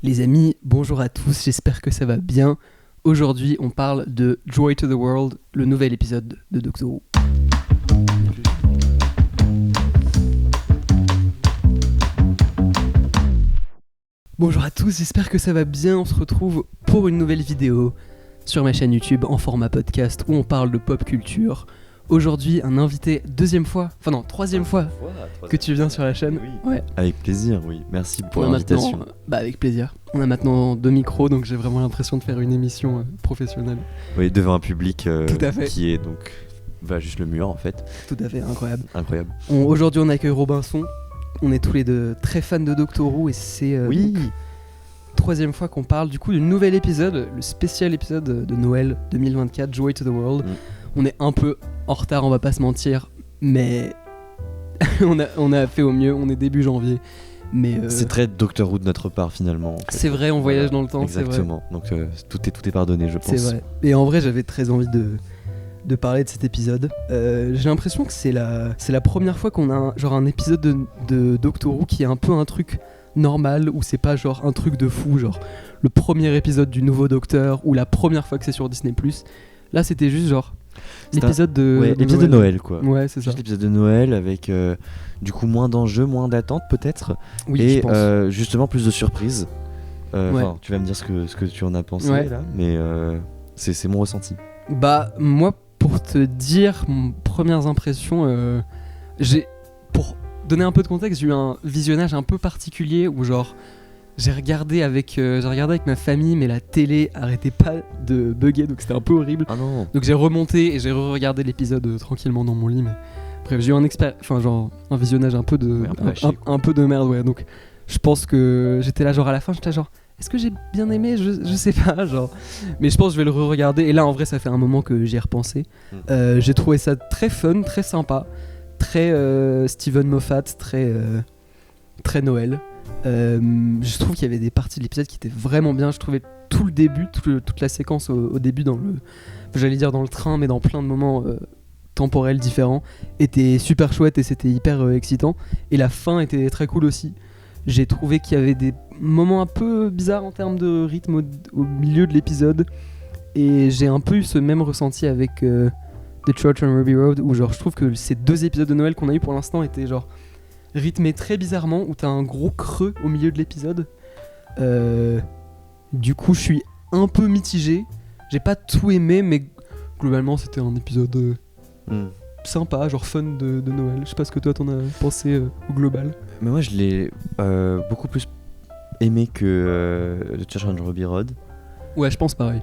Les amis, bonjour à tous, j'espère que ça va bien. Aujourd'hui, on parle de Joy to the World, le nouvel épisode de Doctor Who. Bonjour à tous, j'espère que ça va bien. On se retrouve pour une nouvelle vidéo sur ma chaîne YouTube en format podcast où on parle de pop culture. Aujourd'hui, un invité troisième fois que tu viens sur la chaîne. Oui. Ouais. Avec plaisir, oui. Merci pour l'invitation. Avec plaisir. On a maintenant 2 micros, donc j'ai vraiment l'impression de faire une émission professionnelle. Oui, devant un public Tout à fait. qui est donc juste le mur en fait. Tout à fait, incroyable. Incroyable. Aujourd'hui, on accueille Robinson. On est tous les deux très fans de Doctor Who et c'est donc, 3e fois qu'on parle du coup du nouvel épisode, le spécial épisode de Noël 2024, Joy to the World. On est un peu en retard, on va pas se mentir, mais on a fait au mieux, on est début janvier. Mais c'est très Doctor Who de notre part finalement. En fait. C'est vrai, on voyage dans le temps, exactement. C'est vrai. Donc tout est pardonné, je pense. C'est vrai. Et en vrai, j'avais très envie de parler de cet épisode. J'ai l'impression que c'est la première fois qu'on a un épisode de Doctor Who qui est un peu un truc normal, où c'est pas genre un truc de fou, genre le premier épisode du nouveau Docteur ou la première fois que c'est sur Disney+. Là, c'était juste genre l'épisode l'épisode de Noël quoi. Ouais, c'est ça. Juste l'épisode de Noël avec du coup moins d'enjeux, moins d'attentes peut-être. Oui, et je pense. justement plus de surprises. Ouais. Tu vas me dire ce que tu en as pensé là, mais c'est mon ressenti. Bah moi, pour te dire premières impressions, pour donner un peu de contexte, j'ai eu un visionnage un peu particulier où genre j'ai regardé avec ma famille, mais la télé arrêtait pas de bugger, donc c'était un peu horrible. Ah non. Donc j'ai remonté et j'ai regardé l'épisode tranquillement dans mon lit, mais bref, j'ai eu un visionnage un peu de merde, ouais. Donc je pense que j'étais là genre à la fin, j'étais genre est-ce que j'ai bien aimé, je sais pas, genre. Mais je pense que je vais le re-regarder. Et là, en vrai, ça fait un moment que j'y ai repensé. J'ai trouvé ça très fun, très sympa, très Steven Moffat, très Noël. Je trouve qu'il y avait des parties de l'épisode qui étaient vraiment bien. Je trouvais tout le début, toute la séquence au début dans le train, mais dans plein de moments temporels différents, était super chouette et c'était hyper excitant. Et la fin était très cool aussi. J'ai trouvé qu'il y avait des moments un peu bizarres en termes de rythme au milieu de l'épisode. Et j'ai un peu eu ce même ressenti avec The Church on Ruby Road, où genre je trouve que ces 2 épisodes de Noël qu'on a eu pour l'instant étaient genre rythmés très bizarrement, où t'as un gros creux au milieu de l'épisode. Du coup je suis un peu mitigé. J'ai pas tout aimé, mais globalement c'était un épisode sympa, genre fun de Noël. Je sais pas ce que toi t'en as pensé au global. Mais moi je l'ai beaucoup plus aimé que The Church on Ruby Road. Ouais, je pense pareil.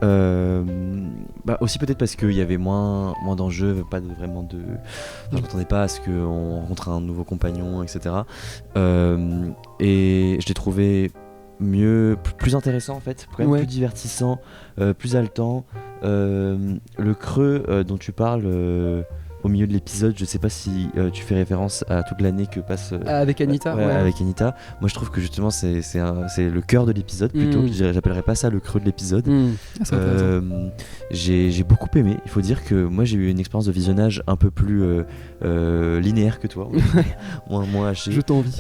Aussi peut-être parce qu'il y avait moins d'enjeux, pas vraiment de... je m'attendais pas à ce qu'on rencontre un nouveau compagnon, etc. Et je l'ai trouvé mieux, plus intéressant en fait, quand même plus divertissant, plus haletant. Le creux dont tu parles... au milieu de l'épisode, je sais pas si tu fais référence à toute l'année que passe avec Anita. Avec Anita. Moi je trouve que justement c'est le cœur de l'épisode plutôt. J'appellerais pas ça le creux de l'épisode. J'ai beaucoup aimé. Il faut dire que moi j'ai eu une expérience de visionnage un peu plus linéaire que toi, moins haché. Je t'envie.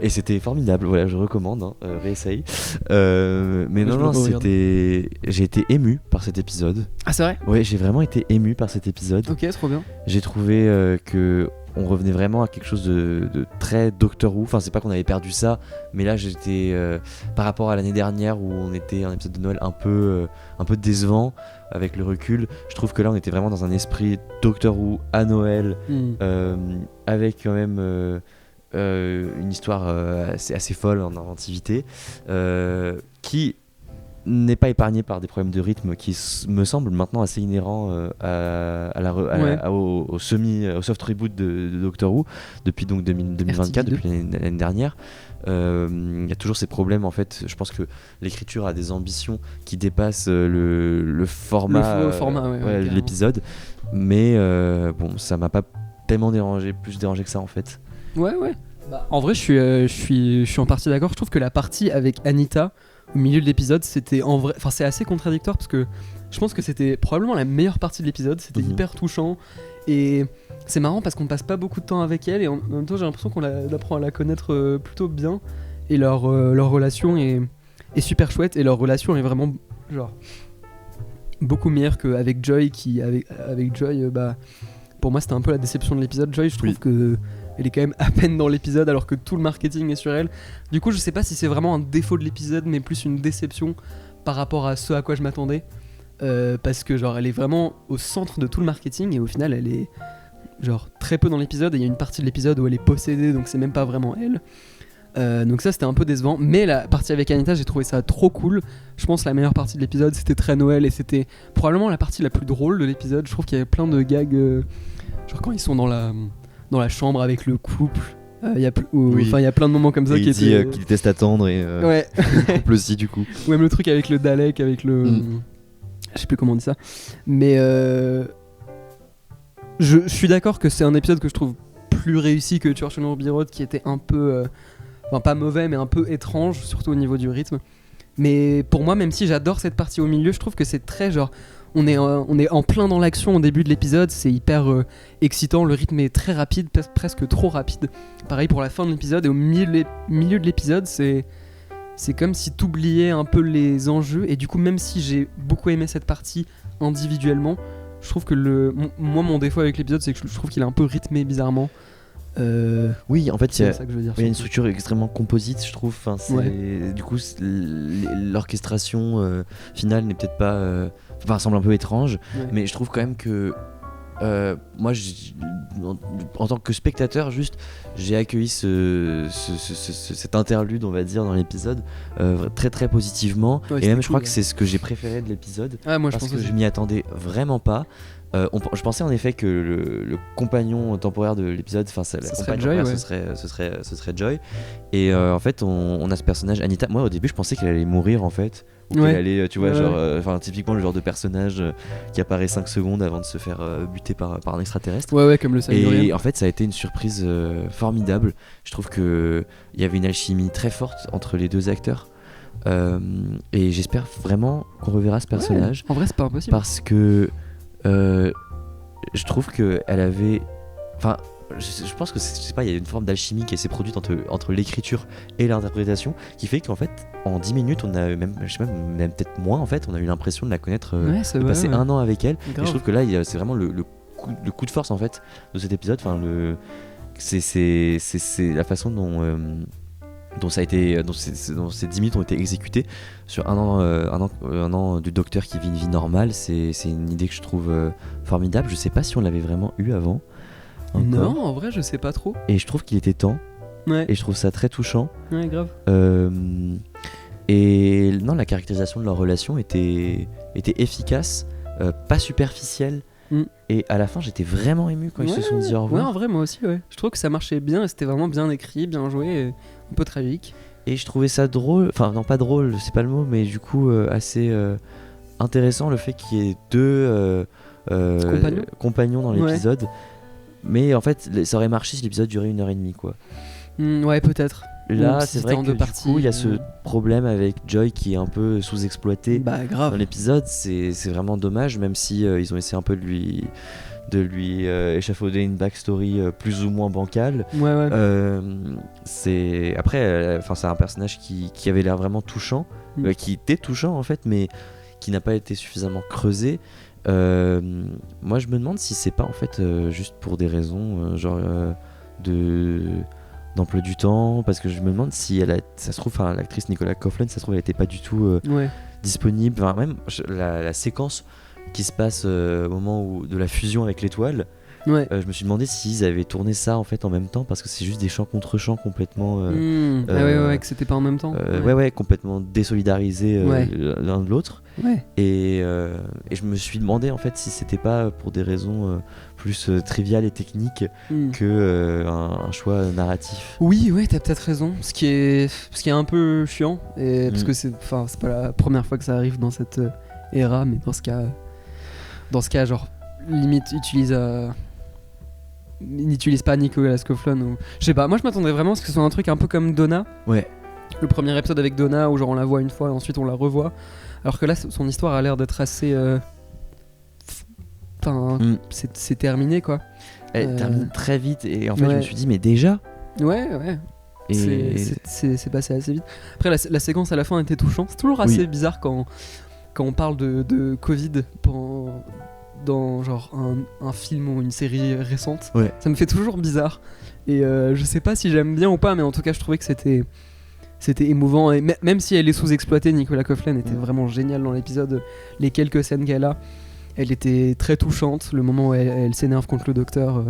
Et c'était formidable. Voilà, je recommande. Réessaye. Mais non, j'ai été ému par cet épisode. Ah c'est vrai? Ouais, j'ai vraiment été ému par cet épisode. Ok, trop bien. J'ai trouvé que on revenait vraiment à quelque chose de très Doctor Who. Enfin, c'est pas qu'on avait perdu ça, mais là j'étais par rapport à l'année dernière où on était un épisode de Noël un peu décevant avec le recul. Je trouve que là on était vraiment dans un esprit Doctor Who à Noël, avec quand même une histoire assez folle en inventivité, qui n'est pas épargné par des problèmes de rythme qui me semblent maintenant assez inhérents au soft reboot de Doctor Who depuis donc 2024, depuis l'année dernière. Il y a toujours ces problèmes en fait. Je pense que l'écriture a des ambitions qui dépassent le format, de l'épisode, mais ça m'a pas tellement plus dérangé que ça en fait. Ouais. En vrai je suis en partie d'accord. Je trouve que la partie avec Anita au milieu de l'épisode, c'était en vrai, c'est assez contradictoire parce que je pense que c'était probablement la meilleure partie de l'épisode. C'était hyper touchant et c'est marrant parce qu'on passe pas beaucoup de temps avec elle et en même temps j'ai l'impression qu'on apprend à la connaître plutôt bien et leur relation est est super chouette et leur relation est vraiment genre beaucoup meilleure qu'avec Joy avec Joy pour moi c'était un peu la déception de l'épisode. Joy, je trouve que elle est quand même à peine dans l'épisode alors que tout le marketing est sur elle. Du coup je sais pas si c'est vraiment un défaut de l'épisode mais plus une déception par rapport à ce à quoi je m'attendais, parce que genre elle est vraiment au centre de tout le marketing et au final elle est genre très peu dans l'épisode et il y a une partie de l'épisode où elle est possédée donc c'est même pas vraiment elle. Donc ça c'était un peu décevant, mais la partie avec Anita j'ai trouvé ça trop cool. Je pense que la meilleure partie de l'épisode c'était très Noël et c'était probablement la partie la plus drôle de l'épisode. Je trouve qu'il y avait plein de gags, genre quand ils sont dans la chambre avec le couple, il y a plein de moments comme ça et qui il dit étaient qu'il déteste attendre et ouais. le couple aussi du coup. Ou même le truc avec le Dalek, avec le je sais plus comment on dit ça, mais je suis d'accord que c'est un épisode que je trouve plus réussi que Church on Ruby Road qui était un peu enfin pas mauvais mais un peu étrange surtout au niveau du rythme. Mais pour moi même si j'adore cette partie au milieu, je trouve que c'est très genre on est en plein dans l'action au début de l'épisode, c'est hyper excitant, le rythme est très rapide, presque trop rapide. Pareil pour la fin de l'épisode et au milieu de l'épisode c'est comme si t'oubliais un peu les enjeux et du coup même si j'ai beaucoup aimé cette partie individuellement, je trouve que moi mon défaut avec l'épisode c'est que je trouve qu'il est un peu rythmé bizarrement. Oui, en fait, il y a une surtout. structure extrêmement composite, je trouve. Enfin, du coup, l'orchestration finale n'est peut-être pas. Semble un peu étrange, mais je trouve quand même que. Moi, en tant que spectateur, juste, j'ai accueilli cet interlude, on va dire, dans l'épisode très très positivement. Et même, je crois que c'est ce que j'ai préféré de l'épisode. Moi, parce que je m'y attendais vraiment pas. Je pensais en effet que le compagnon temporaire de l'épisode, ce serait Joy. Et en fait, on a ce personnage Anita. Moi, au début, je pensais qu'elle allait mourir en fait. Ou qu'elle allait, tu vois, typiquement le genre de personnage qui apparaît 5 secondes avant de se faire buter par un extraterrestre. Ouais, comme le Silurian. Et en fait, ça a été une surprise formidable. Je trouve qu'il y avait une alchimie très forte entre les deux acteurs. Et j'espère vraiment qu'on reverra ce personnage. En vrai, c'est pas impossible. Parce que je trouve qu'elle avait. Enfin, je pense que il y a une forme d'alchimie qui s'est produite entre l'écriture et l'interprétation qui fait qu'en fait, en 10 minutes, on a même peut-être moins en fait, on a eu l'impression de la connaître, de passer un an avec elle. Et je trouve que là, c'est vraiment le coup de force en fait de cet épisode. Enfin, c'est la façon dont ça a été, dont ces 10 minutes ont été exécutées sur un an du docteur qui vit une vie normale. C'est une idée que je trouve formidable. Je sais pas si on l'avait vraiment eu avant. Non, en vrai, je sais pas trop. Et je trouve qu'il était temps. Ouais. Et je trouve ça très touchant. Ouais, grave. Et non, la caractérisation de leur relation était efficace, pas superficielle. Et à la fin, j'étais vraiment ému quand ils se sont dit au revoir. Ouais, en vrai, moi aussi, ouais. Je trouve que ça marchait bien et c'était vraiment bien écrit, bien joué, et un peu tragique. Et je trouvais ça drôle, enfin, non, pas drôle, c'est pas le mot, mais du coup, assez intéressant le fait qu'il y ait deux compagnons dans l'épisode. Ouais. Mais en fait, ça aurait marché si l'épisode durait 1h30, quoi. Ouais, peut-être. Là, c'est vrai que du coup, il y a ce problème avec Joy qui est un peu sous-exploité dans l'épisode. C'est vraiment dommage, même si ils ont essayé un peu de lui échafauder une backstory plus ou moins bancale. Ouais. C'est un personnage qui avait l'air vraiment touchant, qui était touchant en fait, mais qui n'a pas été suffisamment creusé. Moi, je me demande si c'est pas en fait juste pour des raisons d'emploi du temps, parce que je me demande si ça se trouve, l'actrice Nicola Coughlan, ça se trouve elle était pas du tout disponible. Enfin, même la séquence qui se passe au moment de la fusion avec l'étoile, je me suis demandé s'ils avaient tourné ça en fait en même temps, parce que c'est juste des chants contre chants complètement que c'était pas en même temps. Complètement désolidarisés l'un de l'autre. Et je me suis demandé en fait si c'était pas pour des raisons plus triviales et techniques que un choix narratif. Oui, t'as peut-être raison. Ce qui est un peu chiant, parce que c'est pas la première fois que ça arrive dans cette ère, mais dans ce cas, genre limite n'utilise pas Nicolas Coughlan ou je sais pas. Moi, je m'attendais vraiment à ce que ce soit un truc un peu comme Donna. Ouais. Le premier épisode avec Donna où genre on la voit une fois et ensuite on la revoit. Alors que là, son histoire a l'air d'être assez. C'est terminé quoi. Elle termine très vite et en fait je me suis dit mais déjà. Ouais. C'est passé assez vite. Après, la séquence à la fin était touchante. C'est toujours assez bizarre quand on parle de Covid dans genre un film ou une série récente. Ouais. Ça me fait toujours bizarre. Et je sais pas si j'aime bien ou pas, mais en tout cas, je trouvais que c'était émouvant. Et même si elle est sous-exploitée, Nicolas Coughlan était vraiment génial dans l'épisode. Les quelques scènes qu'elle a, elle était très touchante. Le moment où elle s'énerve contre le docteur.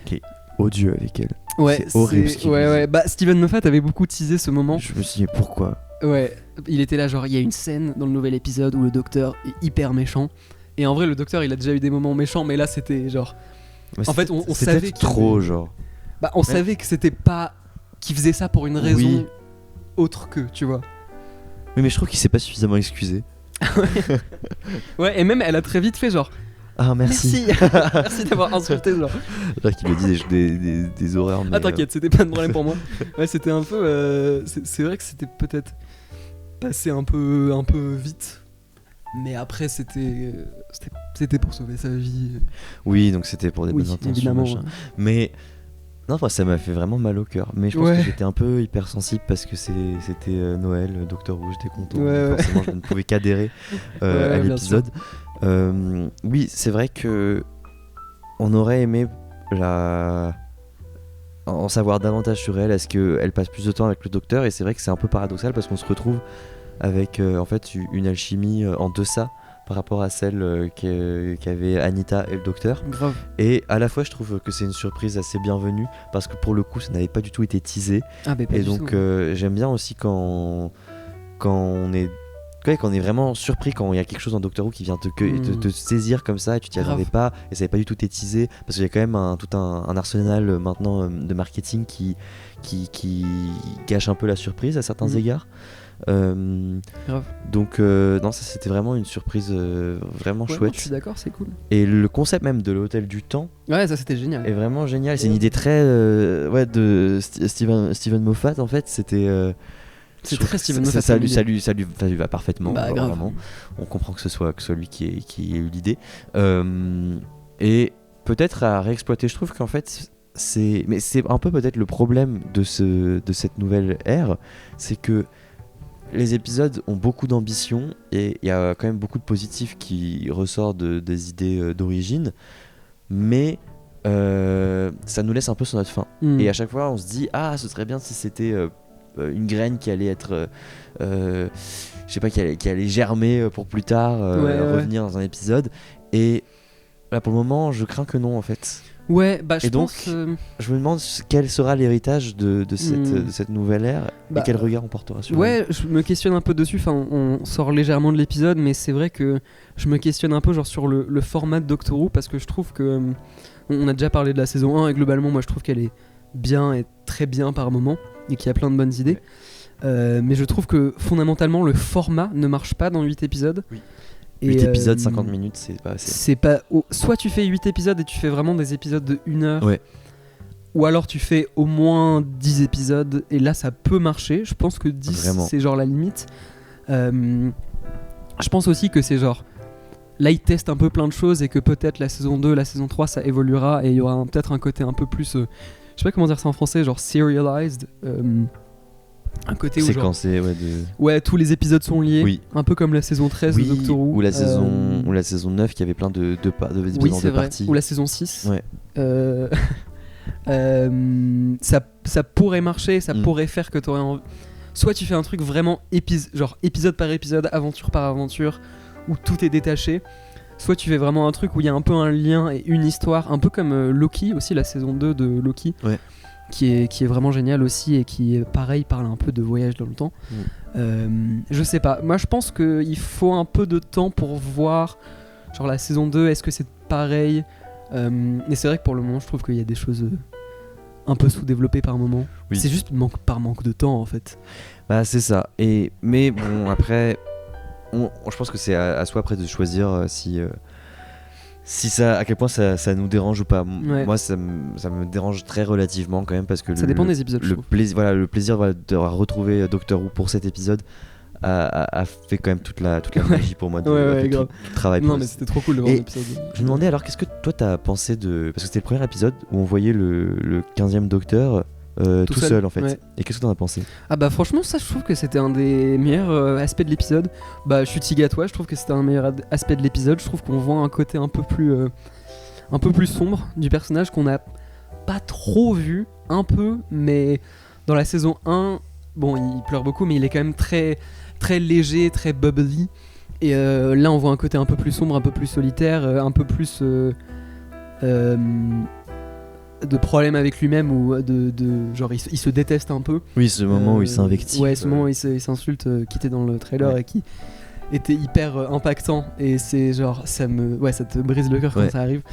Qui odieux avec elle. Ouais, c'est horrible. Ouais. Bah, Steven Moffat avait beaucoup teasé ce moment. Je me suis dit pourquoi. Ouais, il était là, genre, il y a une scène dans le nouvel épisode où le docteur est hyper méchant. Et en vrai, le docteur, il a déjà eu des moments méchants, mais là, c'était genre. En fait, on savait trop, genre. Bah, on savait que c'était pas. Qu'il faisait ça pour une raison autre que, tu vois. Oui, mais je trouve qu'il s'est pas suffisamment excusé. Ouais, et même, elle a très vite fait, genre. Ah, merci. Merci d'avoir insulté, genre. Genre qu'il lui dit des horreurs. Mais t'inquiète, c'était pas de problème pour moi. Ouais, c'était un peu. C'est vrai que c'était peut-être passé un peu vite. Mais après, c'était pour sauver sa vie. Oui, donc c'était pour des bonnes intentions. Évidemment. Mais non, ça m'a fait vraiment mal au cœur. Mais je pense que j'étais un peu hypersensible parce que c'était Noël, Doctor Who, j'étais content. Forcément, je ne pouvais qu'adhérer à l'épisode. Oui, c'est vrai que on aurait aimé en savoir davantage sur elle. Est-ce qu'elle passe plus de temps avec le docteur? Et c'est vrai que c'est un peu paradoxal parce qu'on se retrouve avec en fait une alchimie en deçà par rapport à celle qu'avaient Anita et le docteur. Grave. Et à la fois je trouve que c'est une surprise assez bienvenue parce que pour le coup ça n'avait pas du tout été teasé. Et donc j'aime bien aussi quand on est vraiment surpris, quand il y a quelque chose dans Doctor Who qui vient te saisir comme ça et tu t'y attendais pas et ça n'avait pas du tout été teasé, parce qu'il y a quand même tout un arsenal maintenant de marketing qui gâche un peu la surprise à certains égards. Donc non, ça c'était vraiment une surprise vraiment chouette. Je suis d'accord, c'est cool. Et le concept même de l'hôtel du temps, ouais, ça c'était génial, est vraiment génial. C'est une idée très de Steven Moffat en fait. C'est très Steven Moffat. Ça lui va parfaitement. Bah, vraiment. On comprend que ce soit lui qui ait eu l'idée. Et peut-être à réexploiter. Je trouve qu'en fait c'est un peu peut-être le problème de cette nouvelle ère, c'est que les épisodes ont beaucoup d'ambition et il y a quand même beaucoup de positifs qui ressortent des idées d'origine, mais ça nous laisse un peu sur notre faim. Et à chaque fois on se dit ce serait bien si c'était une graine qui allait être je sais pas, qui allait germer pour plus tard revenir dans un épisode. Et là pour le moment je crains que non en fait. Ouais, bah je pense. Je me demande quel sera l'héritage de cette nouvelle ère et quel regard on portera sur elle. Ouais, je me questionne un peu dessus. Enfin, on sort légèrement de l'épisode, mais c'est vrai que je me questionne un peu genre sur le format de Doctor Who, parce que je trouve que on a déjà parlé de la saison 1 et globalement, moi je trouve qu'elle est bien et très bien par moment et qu'il y a plein de bonnes idées. Mais je trouve que fondamentalement le format ne marche pas dans 8 épisodes. Oui. 8 épisodes, 50 minutes, c'est pas assez. C'est pas. Soit tu fais 8 épisodes et tu fais vraiment des épisodes de 1 heure. Ouais. Ou alors tu fais au moins 10 épisodes et là ça peut marcher. Je pense que 10 vraiment. C'est genre la limite. Je pense aussi que c'est genre. Là ils testent un peu plein de choses et que peut-être la saison 2, la saison 3 ça évoluera et il y aura peut-être un côté un peu plus. Je sais pas comment dire ça en français, genre serialized. Un côté où séquencé, tous les épisodes sont liés, oui. Un peu comme la saison 13 de Doctor Who ou la saison 9 qui avait plein de épisodes en deux parties, ou la saison 6 ça pourrait marcher, ça pourrait faire que t'aurais envie. Soit tu fais un truc vraiment genre épisode par épisode, aventure par aventure, où tout est détaché, soit tu fais vraiment un truc où il y a un peu un lien et une histoire, un peu comme Loki aussi, la saison 2 de Loki, qui est vraiment génial aussi et qui pareil parle un peu de voyage dans le temps. Je sais pas, moi je pense qu'il faut un peu de temps pour voir genre la saison 2, est-ce que c'est pareil, et c'est vrai que pour le moment je trouve qu'il y a des choses un peu sous-développées par moment. C'est juste par manque de temps en fait. Bah c'est ça, mais bon après je pense que c'est à soi après de choisir si ça, à quel point ça nous dérange ou pas. Moi ça me dérange très relativement quand même, parce que ça dépend des épisodes. Le plaisir de retrouver Doctor Who pour cet épisode a fait quand même toute la magie pour moi tout le travail. Non mais c'était trop cool de voir l'épisode. Je me demandais alors, qu'est-ce que toi t'as pensé parce que c'était le premier épisode où on voyait le 15e Docteur tout seul en fait. Ouais. Et qu'est-ce que t'en as pensé? Ah bah franchement ça je trouve que c'était un des meilleurs aspects de l'épisode. Bah je suis tigue à toi, je trouve que c'était un meilleur aspect de l'épisode. Je trouve qu'on voit un côté un peu plus sombre du personnage qu'on n'a pas trop vu, un peu, mais dans la saison 1, bon il pleure beaucoup mais il est quand même très, très léger, très bubbly. Et là on voit un côté un peu plus sombre, un peu plus solitaire, un peu plus de problèmes avec lui-même ou genre il se déteste un peu. Oui, ce moment où il s'invective. Ouais, ce moment où il s'insulte qui était dans le trailer et qui était hyper impactant et c'est genre ça te brise le cœur quand ça arrive.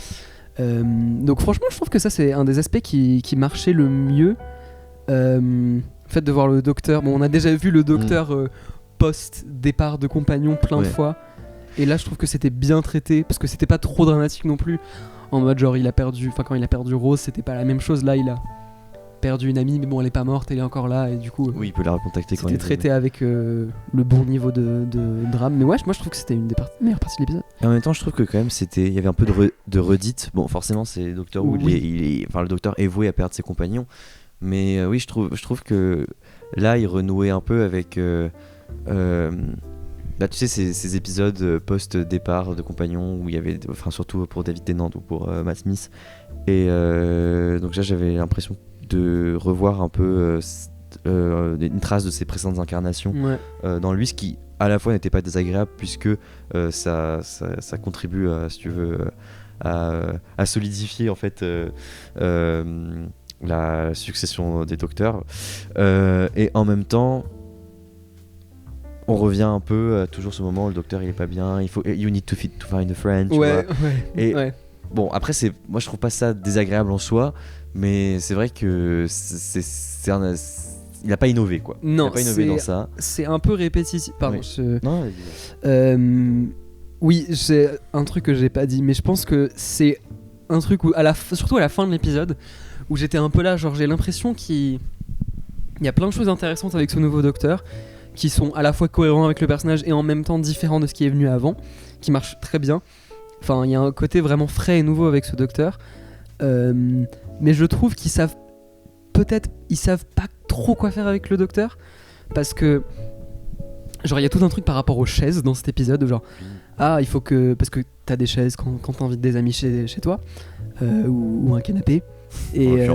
Donc franchement je trouve que ça c'est un des aspects qui marchait le mieux. Le fait de voir le docteur, bon on a déjà vu le docteur post-départ de compagnon plein de fois et là je trouve que c'était bien traité parce que c'était pas trop dramatique non plus. En mode genre quand il a perdu Rose c'était pas la même chose, là il a perdu une amie mais bon elle est pas morte, elle est encore là et du coup oui il peut la recontacter quand c'était traité avec le bon niveau de drame. Mais ouais moi je trouve que c'était une des meilleures parties de l'épisode. Et en même temps je trouve que quand même il y avait un peu de redite. Bon forcément c'est Doctor Who, le docteur est voué à perdre ses compagnons, mais oui je trouve que là il renouait un peu avec bah, tu sais ces épisodes post-départ de compagnons où il y avait, enfin surtout pour David Tennant ou pour Matt Smith, et donc là j'avais l'impression de revoir un peu une trace de ses précédentes incarnations dans lui, ce qui à la fois n'était pas désagréable puisque ça contribue à, si tu veux, à solidifier en fait la succession des docteurs, et en même temps on revient un peu à toujours ce moment où le docteur il est pas bien, il faut you need to find a friend, tu vois. Et bon après moi je trouve pas ça désagréable en soi, mais c'est vrai que il a pas innové quoi. Non, il a pas innové dans ça. C'est un peu répétitif. Pardon. Non, oui, c'est un truc que j'ai pas dit, mais je pense que c'est un truc où surtout à la fin de l'épisode où j'étais un peu là, genre j'ai l'impression qu'il y a plein de choses intéressantes avec ce nouveau docteur, qui sont à la fois cohérents avec le personnage et en même temps différents de ce qui est venu avant, qui marchent très bien. Enfin, il y a un côté vraiment frais et nouveau avec ce docteur. Mais je trouve qu'ils savent pas trop quoi faire avec le docteur, parce que genre il y a tout un truc par rapport aux chaises dans cet épisode, où genre il faut que, parce que t'as des chaises quand t'invites des amis chez toi, ou un canapé, et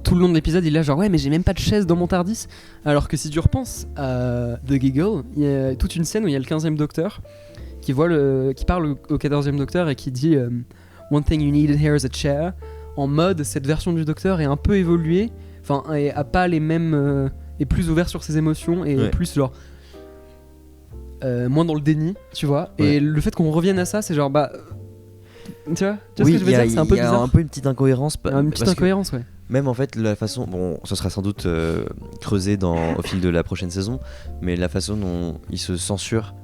tout le long de l'épisode, il est là genre ouais mais j'ai même pas de chaise dans mon TARDIS, alors que si tu repenses à The Giggle, il y a toute une scène où il y a le 15e docteur qui parle au 14e docteur et qui dit one thing you needed here is a chair, en mode cette version du docteur est un peu évoluée, enfin et a pas les mêmes est plus ouvert sur ses émotions et plus genre moins dans le déni, tu vois. Et le fait qu'on revienne à ça, c'est genre tu vois ce que je veux dire, c'est un peu bizarre. Il y a un peu une petite incohérence. Une petite incohérence, ouais. Même en fait la façon, bon ce sera sans doute creusé au fil de la prochaine saison, mais la façon dont il se censure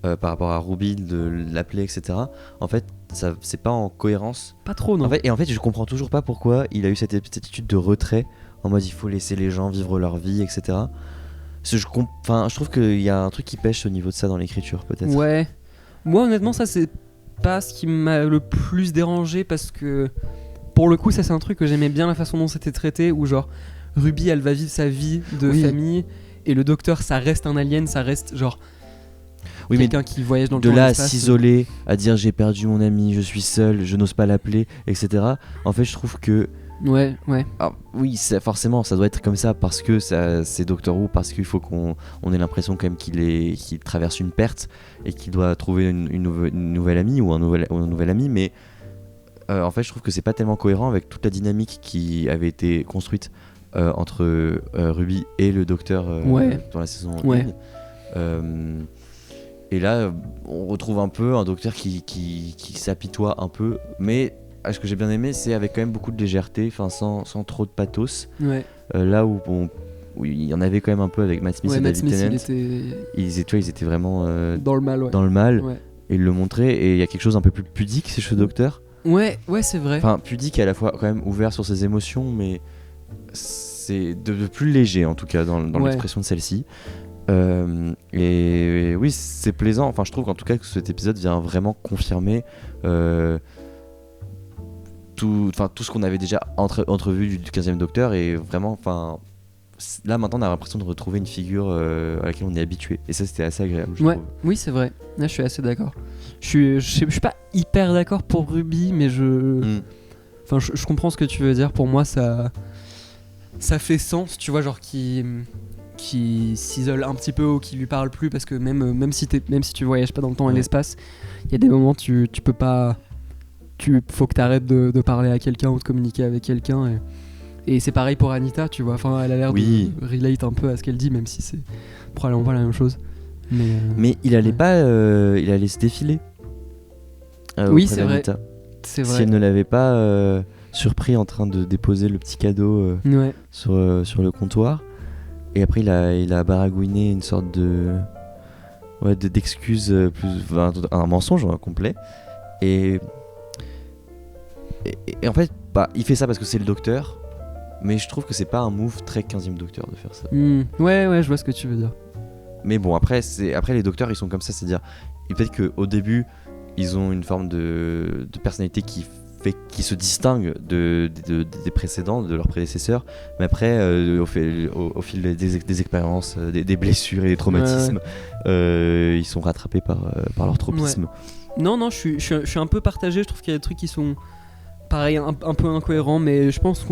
par rapport à Ruby, de l'appeler, etc. En fait ça, c'est pas en cohérence. Pas trop, non. En fait je comprends toujours pas pourquoi il a eu cette attitude de retrait, en mode il faut laisser les gens vivre leur vie, etc. Je trouve qu'il y a un truc qui pêche au niveau de ça dans l'écriture, peut-être. Ouais. Moi honnêtement ça c'est pas ce qui m'a le plus dérangé, parce que pour le coup ça c'est un truc que j'aimais bien, la façon dont c'était traité, où genre Ruby elle va vivre sa vie de famille et le docteur ça reste un alien, ça reste genre quelqu'un qui voyage dans le temps. De là à s'isoler, à dire j'ai perdu mon ami, je suis seul, je n'ose pas l'appeler, etc. En fait je trouve que alors, oui forcément ça doit être comme ça parce que c'est Doctor Who, parce qu'il faut qu'on ait l'impression quand même qu'il traverse une perte et qu'il doit trouver une nouvelle amie ou un nouvel ami, mais en fait je trouve que c'est pas tellement cohérent avec toute la dynamique qui avait été construite entre Ruby et le docteur dans la saison 1. Et là on retrouve un peu un docteur qui s'apitoie un peu, mais ce que j'ai bien aimé, c'est avec quand même beaucoup de légèreté, sans trop de pathos. Là où il y en avait quand même un peu avec Matt Smith et David Tennant. Ils étaient vraiment dans le mal. Dans le mal. Et ils le montraient, et il y a quelque chose un peu plus pudique chez ce docteur. Ouais, c'est vrai. Enfin, pudique et à la fois quand même ouvert sur ses émotions, mais c'est de plus léger en tout cas dans l'expression de celle-ci. Et oui, c'est plaisant. Enfin, je trouve qu'en tout cas que cet épisode vient vraiment confirmer tout ce qu'on avait déjà entrevu du 15e Docteur, et vraiment, là maintenant on a l'impression de retrouver une figure à laquelle on est habitué, et ça c'était assez agréable, je trouve. Oui, c'est vrai, là je suis assez d'accord. Je suis pas hyper d'accord pour Ruby, mais je comprends ce que tu veux dire. Pour moi ça fait sens, tu vois, genre qui s'isole un petit peu ou qui lui parle plus, parce que même si tu voyages pas dans le temps et l'espace, il y a des moments tu peux pas, faut que t'arrêtes de parler à quelqu'un ou de communiquer avec quelqu'un, et c'est pareil pour Anita, tu vois, enfin elle a l'air de relate un peu à ce qu'elle dit, même si c'est probablement pas la même chose, mais il allait pas il allait se défiler oui, c'est vrai. Si elle ne l'avait pas surpris en train de déposer le petit cadeau sur le comptoir. Et après il a baragouiné une sorte d'excuse, un mensonge complet. Et en fait, il fait ça parce que c'est le docteur. Mais je trouve que c'est pas un move très 15e Docteur de faire ça. Ouais, je vois ce que tu veux dire. Mais bon, après les docteurs ils sont comme ça, c'est-à-dire peut-être qu'au début ils ont une forme de personnalité qui se distingue des précédents, de leurs prédécesseurs, mais après au fil des expériences, des blessures et des traumatismes, ils sont rattrapés par leur tropisme. Non, je suis un peu partagé. Je trouve qu'il y a des trucs qui sont pareil, un peu incohérents, mais je pense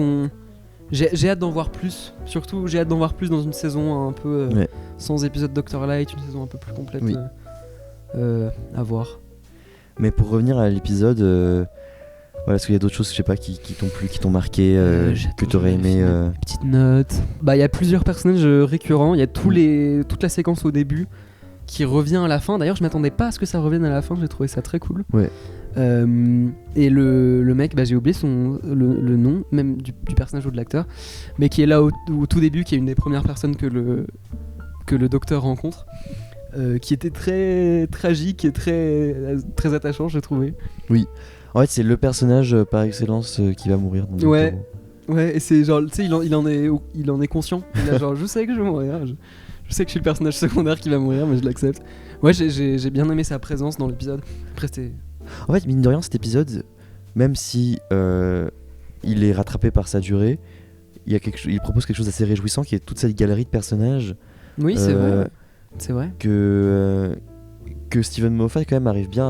j'ai hâte d'en voir plus. Surtout j'ai hâte d'en voir plus dans une saison un peu sans épisode Dr. Light, une saison un peu plus complète à voir. Mais pour revenir à l'épisode, est-ce qu'il y a d'autres choses, je sais pas, qui t'ont plu, qui t'ont marqué, que t'aurais aimé Petite note. Il y a plusieurs personnages récurrents. Il y a toute la séquence au début qui revient à la fin. D'ailleurs, je m'attendais pas à ce que ça revienne à la fin. J'ai trouvé ça très cool. Et le mec, j'ai oublié le nom même du personnage ou de l'acteur, mais qui est là au tout début, qui est une des premières personnes que le docteur rencontre, qui était très tragique et très, très attachant, j'ai trouvé. Oui. En fait, c'est le personnage par excellence qui va mourir dans le et c'est genre, tu sais, il en est conscient. Il a genre, je sais que je vais mourir. Je sais que je suis le personnage secondaire qui va mourir, mais je l'accepte. Ouais, j'ai bien aimé sa présence dans l'épisode. Après, c'était... En fait, mine de rien, cet épisode, même si il est rattrapé par sa durée, il propose quelque chose d'assez réjouissant, qui est toute cette galerie de personnages. Oui, c'est vrai. C'est vrai. Que Steven Moffat quand même arrive bien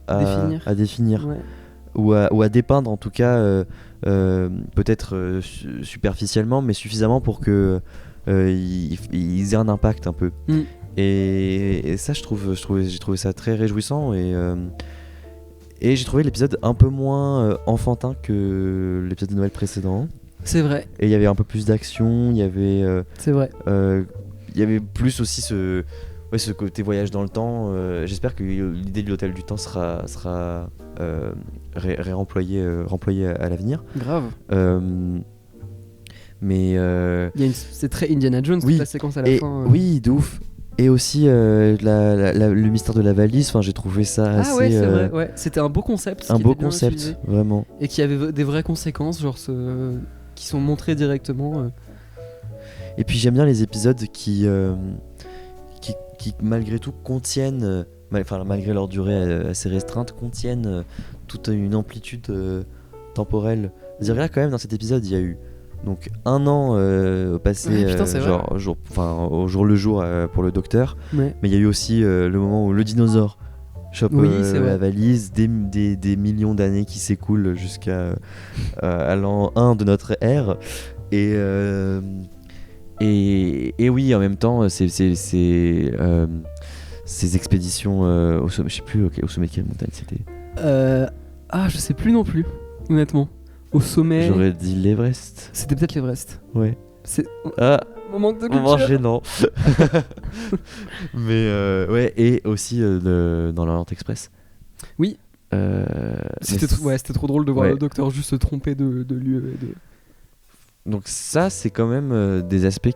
à définir. Ou à dépeindre, en tout cas, peut-être superficiellement, mais suffisamment pour que ils aient un impact un peu. Et ça, j'ai trouvé ça très réjouissant, et j'ai trouvé l'épisode un peu moins enfantin que l'épisode de Noël précédent. C'est vrai. Et il y avait un peu plus d'action, il y avait... c'est vrai. Il y avait plus aussi ce côté voyage dans le temps. J'espère que l'idée de l'hôtel du temps sera remployée à l'avenir. Grave. Mais c'est très Indiana Jones, toute la séquence à la fin. Oui, de ouf. Et aussi le mystère de la valise. Enfin, j'ai trouvé ça assez. Ah ouais, c'est vrai. Ouais. C'était un beau concept. Un beau concept, vraiment. Et qui avait des vraies conséquences, genre qui sont montrées directement. Et puis j'aime bien les épisodes qui malgré tout contiennent, malgré leur durée assez restreinte, contiennent toute une amplitude temporelle. C'est-à-dire là, quand même, dans cet épisode, il y a eu donc 1 an passé au jour le jour pour le docteur, mais il y a eu aussi le moment où le dinosaure chope la valise, des millions d'années qui s'écoulent jusqu'à l'an 1 de notre ère, et oui, en même temps, ces expéditions au sommet, je sais plus au sommet de quelle montagne c'était. Je sais plus non plus, honnêtement. Au sommet. J'aurais dit l'Everest. C'était peut-être l'Everest. Ouais. Moment de culture. Moment gênant. Mais et aussi dans l'Orient Express. Oui. C'était trop drôle de voir le docteur juste se tromper de lieu. Donc ça, c'est quand même des aspects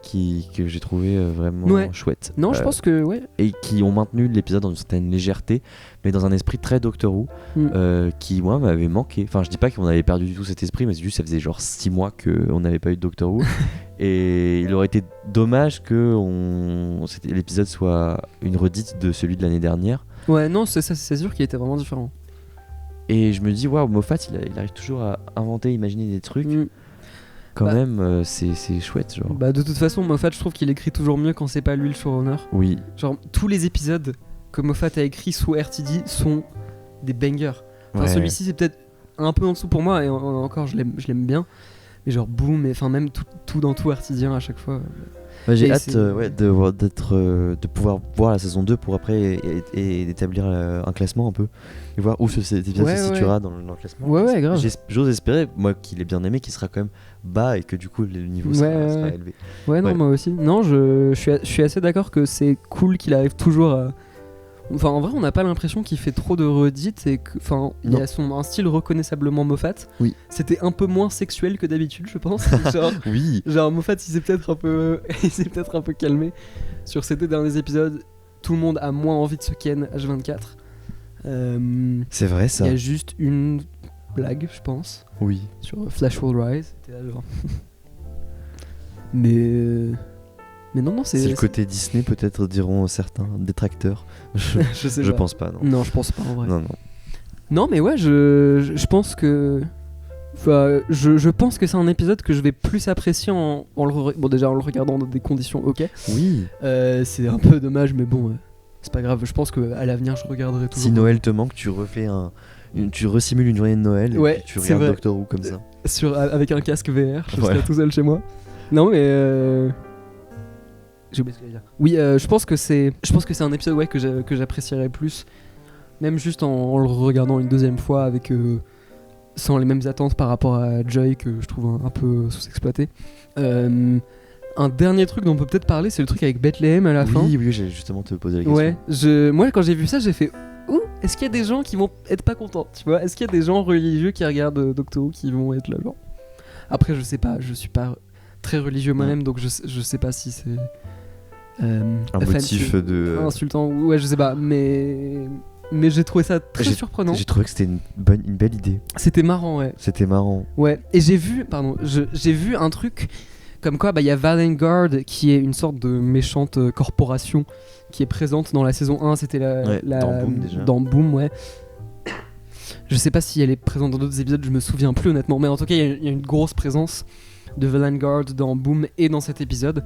que j'ai trouvé vraiment chouettes. Non, je pense que et qui ont maintenu l'épisode dans une certaine légèreté, mais dans un esprit très Doctor Who, qui moi m'avait manqué. Enfin, je dis pas qu'on avait perdu du tout cet esprit, mais c'est juste ça faisait genre 6 mois qu'on n'avait pas eu de Doctor Who, et il aurait été dommage que l'épisode soit une redite de celui de l'année dernière. Ouais, non, c'est sûr qu'il était vraiment différent. Et je me dis, waouh, Moffat, il arrive toujours à inventer, imaginer des trucs. Quand même, c'est chouette, genre. Bah, de toute façon, Moffat, je trouve qu'il écrit toujours mieux quand c'est pas lui le showrunner. Oui. Genre, tous les épisodes que Moffat a écrits sous RTD sont des bangers. Enfin, celui-ci, c'est peut-être un peu en dessous pour moi, et encore, je l'aime bien. Mais genre, boum, et enfin, même tout dans tout RTD1 à chaque fois. J'ai hâte de pouvoir voir la saison 2 pour après et d'établir un classement un peu et voir où cet épisode se situera dans le classement. Ouais, grave. J'ose espérer, moi qui l'ai bien aimé, qu'il sera quand même bas et que du coup le niveau sera élevé. Ouais, non, moi aussi. Non, je suis assez d'accord que c'est cool qu'il arrive toujours à... Enfin, en vrai, on n'a pas l'impression qu'il fait trop de redites et que, enfin, il a un style reconnaissablement Moffat. Oui. C'était un peu moins sexuel que d'habitude, je pense. Genre, oui. Genre Moffat, il s'est peut-être un peu calmé sur ces 2 derniers épisodes. Tout le monde a moins envie de se ken H24. C'est vrai ça. Il y a juste une blague, je pense. Oui. Sur Flash Will Rise. C'était là, genre. Mais non, c'est le côté Disney, peut-être, diront certains détracteurs. Je pense pas, non. Non, je pense pas en vrai. Non. Non, mais ouais, je pense que... Enfin, je pense que c'est un épisode que je vais plus apprécier en le regardant dans des conditions ok. Oui. C'est un peu dommage, mais bon, c'est pas grave. Je pense qu'à l'avenir, je regarderai toujours. Si Noël te manque, tu resimules une journée de Noël et puis tu regardes Doctor Who comme ça. Avec un casque VR, je serai tout seul chez moi. Non, mais... J'ai oublié ce que j'allais dire. Oui, je pense que c'est un épisode que j'apprécierais plus, même juste en le regardant une deuxième fois avec sans les mêmes attentes par rapport à Joy que je trouve un peu sous-exploité. Un dernier truc dont on peut peut-être parler, c'est le truc avec Bethléem à la fin. Oui, j'allais justement te poser la question. Ouais, moi quand j'ai vu ça, j'ai fait est-ce qu'il y a des gens qui vont être pas contents, tu vois? Est-ce qu'il y a des gens religieux qui regardent Doctor Who qui vont être là genre? Après, je sais pas, je suis pas très religieux moi-même, donc je sais pas si c'est un motif de insultant, ouais, je sais pas, mais j'ai trouvé ça très surprenant. J'ai trouvé que c'était une belle idée. C'était marrant, ouais. C'était marrant. Ouais, et j'ai vu un truc comme quoi il y a Vanguard qui est une sorte de méchante corporation qui est présente dans la saison 1, c'était dans Boom déjà. Dans Boom, ouais. Je sais pas si elle est présente dans d'autres épisodes, je me souviens plus honnêtement, mais en tout cas il y a une grosse présence de Vanguard dans Boom et dans cet épisode.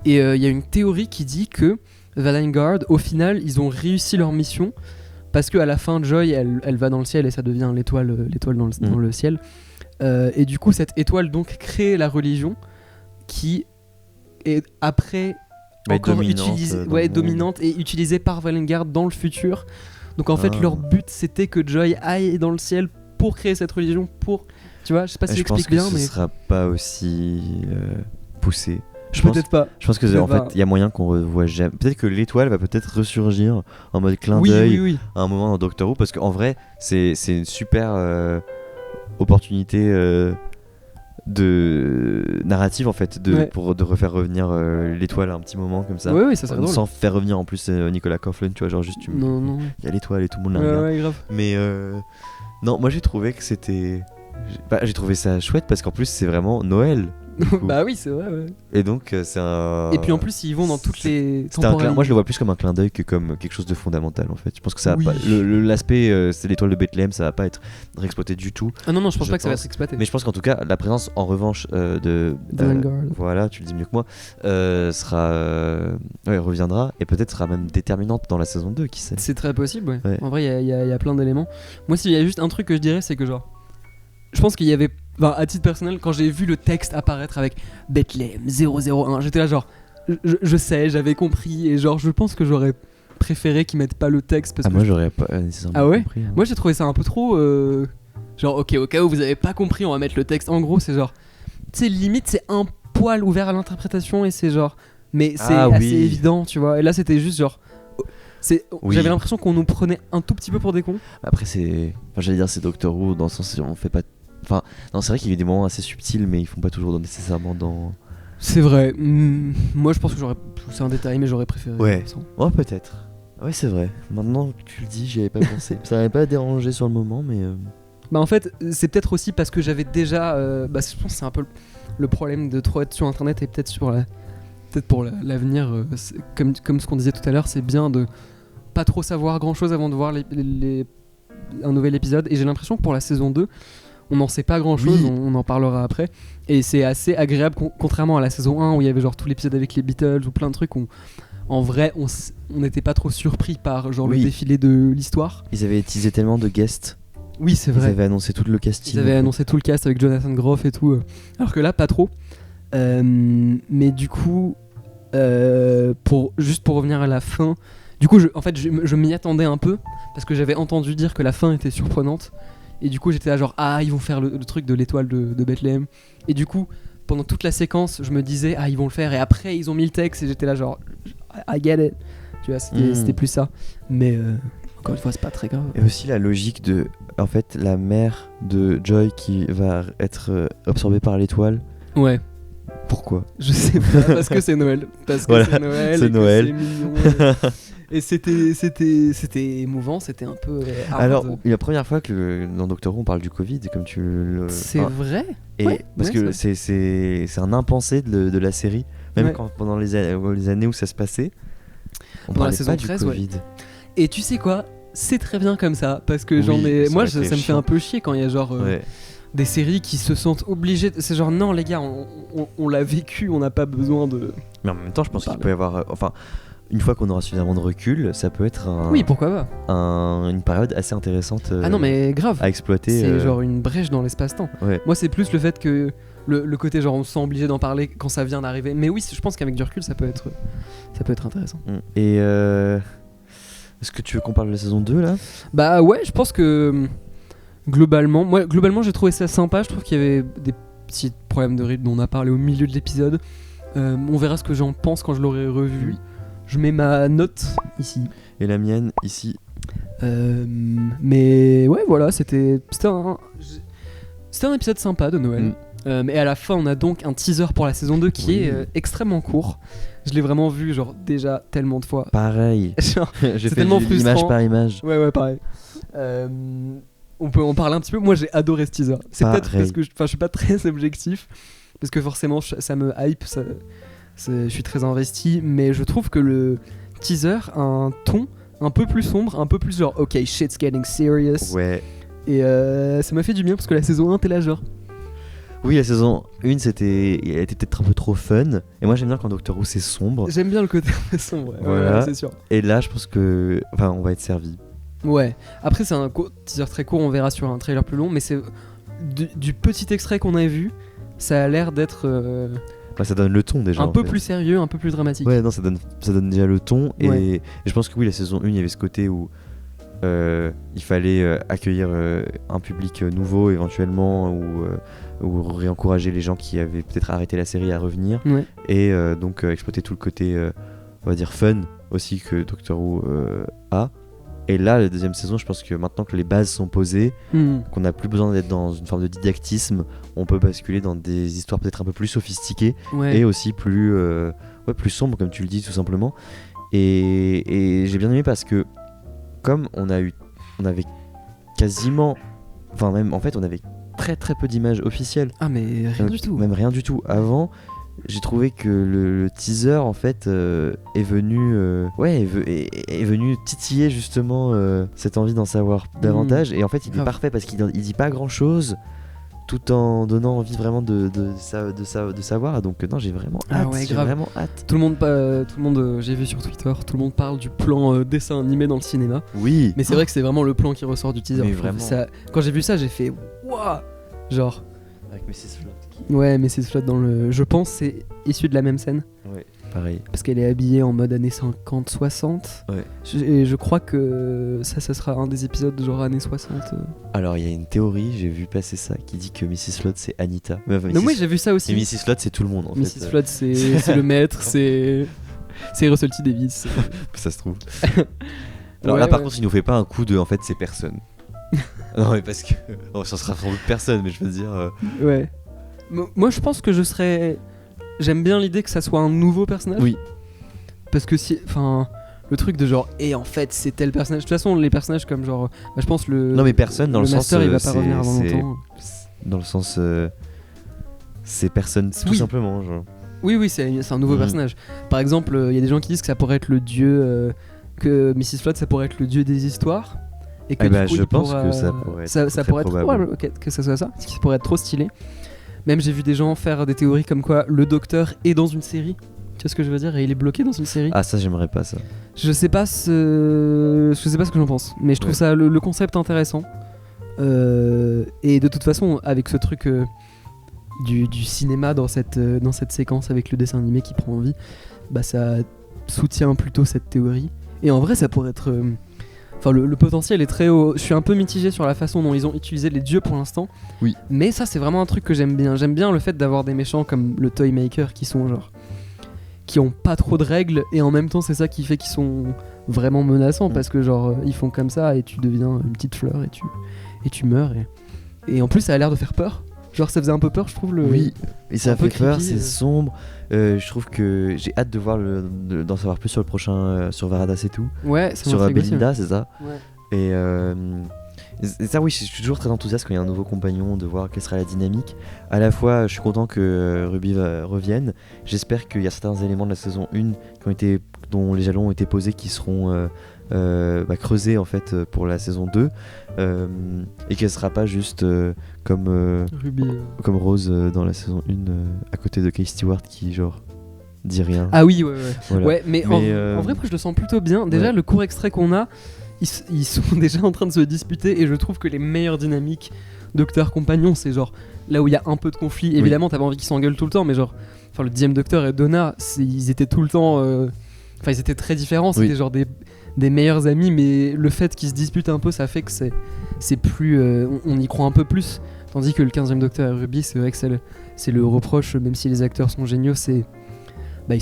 Et il y a une théorie qui dit que Vanguard, au final, ils ont réussi leur mission parce qu'à la fin, Joy, elle va dans le ciel et ça devient l'étoile dans le ciel. Et du coup, cette étoile donc crée la religion qui est après encore dominante et utilisée par Vanguard dans le futur. Donc en fait, leur but c'était que Joy aille dans le ciel pour créer cette religion, tu vois, je sais pas si j'explique bien, mais ce sera pas aussi poussé. Je pense que en fait, il y a moyen qu'on revoie jamais. Peut-être que l'étoile va peut-être ressurgir en mode clin d'œil à un moment dans Doctor Who, parce qu'en vrai, c'est une super opportunité de narrative en fait, de refaire revenir l'étoile un petit moment comme ça. Oui, ça serait drôle. Sans faire revenir en plus Nicolas Coughlan, tu vois, genre juste non. Il y a l'étoile et tout le monde la regarde. Ouais, grave. Mais non, moi j'ai trouvé que c'était. J'ai trouvé ça chouette parce qu'en plus c'est vraiment Noël. Bah oui, c'est vrai, ouais. Et donc c'est un. Et puis en plus ils vont dans toutes les temporalités. Moi je le vois plus comme un clin d'œil que comme quelque chose de fondamental en fait. Je pense que ça va pas. L'aspect c'est l'étoile de Bethléem, ça va pas être réexploité du tout. Ah non, je pense pas que ça va être exploité. Mais je pense qu'en tout cas la présence en revanche de Vanguard. Voilà, tu le dis mieux que moi, reviendra et peut-être sera même déterminante dans la saison 2, qui sait. C'est très possible, ouais. En vrai il y a plein d'éléments. Moi s'il y a juste un truc que je dirais, c'est que genre je pense qu'il y avait, à titre personnel, quand j'ai vu le texte apparaître avec Bethléem 001, j'étais là genre, je sais, j'avais compris, et genre je pense que j'aurais préféré qu'ils mettent pas le texte parce que moi j'aurais pas nécessairement compris. Moi j'ai trouvé ça un peu trop, genre ok, au cas où vous avez pas compris, on va mettre le texte. En gros c'est genre, tu sais, limite c'est un poil ouvert à l'interprétation et c'est genre, mais c'est assez évident, tu vois. Et là c'était juste genre, j'avais l'impression qu'on nous prenait un tout petit peu pour des cons. Après j'allais dire c'est Doctor Who dans le sens où on fait pas. Enfin, non, c'est vrai qu'il y a eu des moments assez subtils, mais ils font pas toujours nécessairement dans. C'est vrai. Moi, je pense que c'est un détail, mais j'aurais préféré. Ouais. Peut-être. Ouais, c'est vrai. Maintenant que tu le dis, j'y avais pas pensé. Ça m'avait pas dérangé sur le moment, mais. Bah, en fait, c'est peut-être aussi parce que j'avais déjà. Je pense que c'est un peu le problème de trop être sur Internet et peut-être pour l'avenir. Comme ce qu'on disait tout à l'heure, c'est bien de pas trop savoir grand-chose avant de voir un nouvel épisode, et j'ai l'impression que pour la saison 2, on n'en sait pas grand chose, on en parlera après, et c'est assez agréable, contrairement à la saison 1 où il y avait genre tout l'épisode avec les Beatles ou plein de trucs où en vrai on n'était pas trop surpris par genre le défilé de l'histoire. Ils avaient teasé tellement de guests. Oui, c'est vrai. Ils avaient annoncé tout le casting. Ils avaient annoncé tout le cast avec Jonathan Groff et tout, alors que là pas trop. Mais du coup, pour revenir à la fin, du coup je m'y attendais un peu parce que j'avais entendu dire que la fin était surprenante, et du coup j'étais là genre ils vont faire le truc de l'étoile de Bethléem, et du coup pendant toute la séquence je me disais ils vont le faire, et après ils ont mis le texte et j'étais là genre I get it, tu vois, c'était plus ça, mais encore une fois c'est pas très grave. Et aussi la logique de en fait la mère de Joy qui va être absorbée par l'étoile. Ouais. Pourquoi ? Je sais pas, parce que c'est Noël. Parce que voilà, c'est Noël. C'est Noël. C'est mignon. Et c'était émouvant, c'était un peu hard. Alors, la première fois que dans Doctor Who on parle du Covid, comme tu le. C'est vrai ? Et ouais, parce que c'est un impensé de la série, même quand pendant les années où ça se passait, on parlait la saison pas 13, du Covid. Ouais. Et tu sais quoi ? C'est très bien comme ça, parce que j'en ai. Moi, ça me fait un peu chier quand il y a genre. Des séries qui se sentent obligées. C'est genre, non, les gars, on l'a vécu, on n'a pas besoin de. Mais en même temps, je pense qu'il peut y avoir. Enfin, une fois qu'on aura suffisamment de recul, ça peut être oui, pourquoi pas. Une période assez intéressante non, mais grave. À exploiter. C'est genre une brèche dans l'espace-temps. Ouais. Moi, c'est plus le fait que le côté, genre, on se sent obligé d'en parler quand ça vient d'arriver. Mais oui, je pense qu'avec du recul, ça peut être intéressant. Et est-ce que tu veux qu'on parle de la saison 2 là ? Bah ouais, je pense que. Globalement, j'ai trouvé ça sympa. Je trouve qu'il y avait des petits problèmes de rythme dont on a parlé au milieu de l'épisode. On verra ce que j'en pense quand je l'aurai revu. Oui. Je mets ma note ici. Et la mienne ici. Mais ouais, voilà, c'était un épisode sympa de Noël. Mais à la fin, on a donc un teaser pour la saison 2 qui est extrêmement court. Je l'ai vraiment vu genre déjà tellement de fois. Pareil. Genre, j'ai fait image par image. Ouais, pareil. On peut en parler un petit peu. Moi, j'ai adoré ce teaser. C'est peut-être parce que je suis pas très objectif, parce que forcément, ça me hype. Je suis très investi, mais je trouve que le teaser a un ton un peu plus sombre, un peu plus genre OK, shit's getting serious. Ouais. Et ça m'a fait du bien parce que la saison 1, t'es là genre. Oui, la saison 1, elle était peut-être un peu trop fun. Et moi, j'aime bien quand Doctor Who c'est sombre. J'aime bien le côté un peu sombre. Voilà. Ouais, c'est sûr. Et là, je pense que, on va être servi. Ouais. Après, c'est un teaser très court. On verra sur un trailer plus long, mais c'est du petit extrait qu'on a vu. Ça a l'air d'être. Ça donne le ton déjà. Un peu plus sérieux, un peu plus dramatique. Ouais, non, ça donne déjà le ton. Et je pense que oui, la saison 1, il y avait ce côté où il fallait accueillir un public nouveau éventuellement, ou réencourager les gens qui avaient peut-être arrêté la série à revenir. Ouais. Et donc exploiter tout le côté, on va dire, fun aussi que Doctor Who a. Et là, la deuxième saison, je pense que maintenant que les bases sont posées, qu'on n'a plus besoin d'être dans une forme de didactisme, on peut basculer dans des histoires peut-être un peu plus sophistiquées et aussi plus sombres, comme tu le dis, tout simplement. Et j'ai bien aimé parce que, comme on avait quasiment... Enfin, même, en fait, on avait très très peu d'images officielles. Ah, mais rien du tout. Même rien du tout. Avant... J'ai trouvé que le teaser en fait est venu titiller justement cette envie d'en savoir davantage, et en fait il est parfait parce qu'il dit pas grand chose tout en donnant envie vraiment de savoir. Donc non, j'ai vraiment hâte. J'ai vraiment hâte. Tout le monde j'ai vu sur Twitter, tout le monde parle du plan dessin animé dans le cinéma. Oui. Mais c'est vrai que c'est vraiment le plan qui ressort du teaser. Mais vraiment. Quand j'ai vu ça, j'ai fait waouh, genre. Avec Mrs. Flood. Ouais, Mrs. Flood dans le. Je pense c'est issu de la même scène. Ouais, pareil. Parce qu'elle est habillée en mode années 50-60. Ouais. Et je crois que ça sera un des épisodes genre années 60. Alors, il y a une théorie, j'ai vu passer ça, qui dit que Mrs. Flood c'est Anita. Non, moi j'ai vu ça aussi. Et Mrs. Flood c'est tout le monde en fait. Mrs. Flood c'est le maître, c'est Russell T Davies. Ça se trouve. Alors là, par contre, il nous fait pas un coup de en fait c'est personne. Non, mais parce que. Ça sera sans doute personne, mais je veux dire. Ouais. Moi, je pense que j'aime bien l'idée que ça soit un nouveau personnage. Oui. Parce que si. Enfin. Le truc de genre. Et en fait, c'est tel personnage. De toute façon, les personnages comme genre. Je pense le. Non, mais personne dans le sens. Le master, il va pas revenir avant longtemps. Dans le sens. C'est personne, tout simplement. Genre. Oui, c'est un nouveau personnage. Par exemple, il y a des gens qui disent que ça pourrait être le dieu. Que Mrs. Flood, ça pourrait être le dieu des histoires. Et que je pense que ça pourrait être ça très pourrait être probable. que ça soit ça, ce qui pourrait être trop stylé. Même j'ai vu des gens faire des théories comme quoi le docteur est dans une série. Tu vois ce que je veux dire? Et il est bloqué dans une série. Ah, ça, j'aimerais pas ça. Je sais pas ce que j'en pense, mais je trouve ça le concept intéressant. Et de toute façon, avec ce truc du cinéma dans cette séquence avec le dessin animé qui prend vie, bah ça soutient plutôt cette théorie. Et en vrai, ça pourrait être. Enfin, le potentiel est très haut. Je suis un peu mitigé sur la façon dont ils ont utilisé les dieux pour l'instant. Oui. Mais ça, c'est vraiment un truc que j'aime bien. J'aime bien le fait d'avoir des méchants comme le Toymaker qui sont genre. Qui ont pas trop de règles et en même temps, c'est ça qui fait qu'ils sont vraiment menaçants parce que genre ils font comme ça et tu deviens une petite fleur et tu meurs. Et en plus, ça a l'air de faire peur. Genre, ça faisait un peu peur, je trouve. Oui, et ça fait peur, creepy, c'est sombre. Je trouve que j'ai hâte de voir d'en savoir plus sur le prochain, sur Varadas et tout. Ouais, ça sur m'intrigue aussi, Belinda, c'est ça. Ouais. Et ça, oui, je suis toujours très enthousiaste quand il y a un nouveau compagnon, de voir quelle sera la dynamique. À la fois, je suis content que Ruby revienne. J'espère qu'il y a certains éléments de la saison 1 dont les jalons ont été posés qui seront creusés en fait pour la saison 2 et qu'elle sera pas juste comme Rose dans la saison 1 à côté de Kay Stewart qui genre dit rien. Ah oui, ouais. Voilà. Ouais, mais en vrai, moi, je le sens plutôt bien. Déjà, le court extrait qu'on a, ils sont déjà en train de se disputer et je trouve que les meilleures dynamiques Docteur-Compagnon, c'est genre là où il y a un peu de conflit. Évidemment, t'as pas envie qu'ils s'engueulent tout le temps, mais genre, le 10ème Docteur et Donna, ils étaient tout le temps. Enfin, ils étaient très différents, c'était genre des meilleurs amis, mais le fait qu'ils se disputent un peu, ça fait que c'est plus. On y croit un peu plus. Tandis que le 15ème Docteur et Ruby, c'est vrai que c'est le reproche, même si les acteurs sont géniaux, c'est. Bah,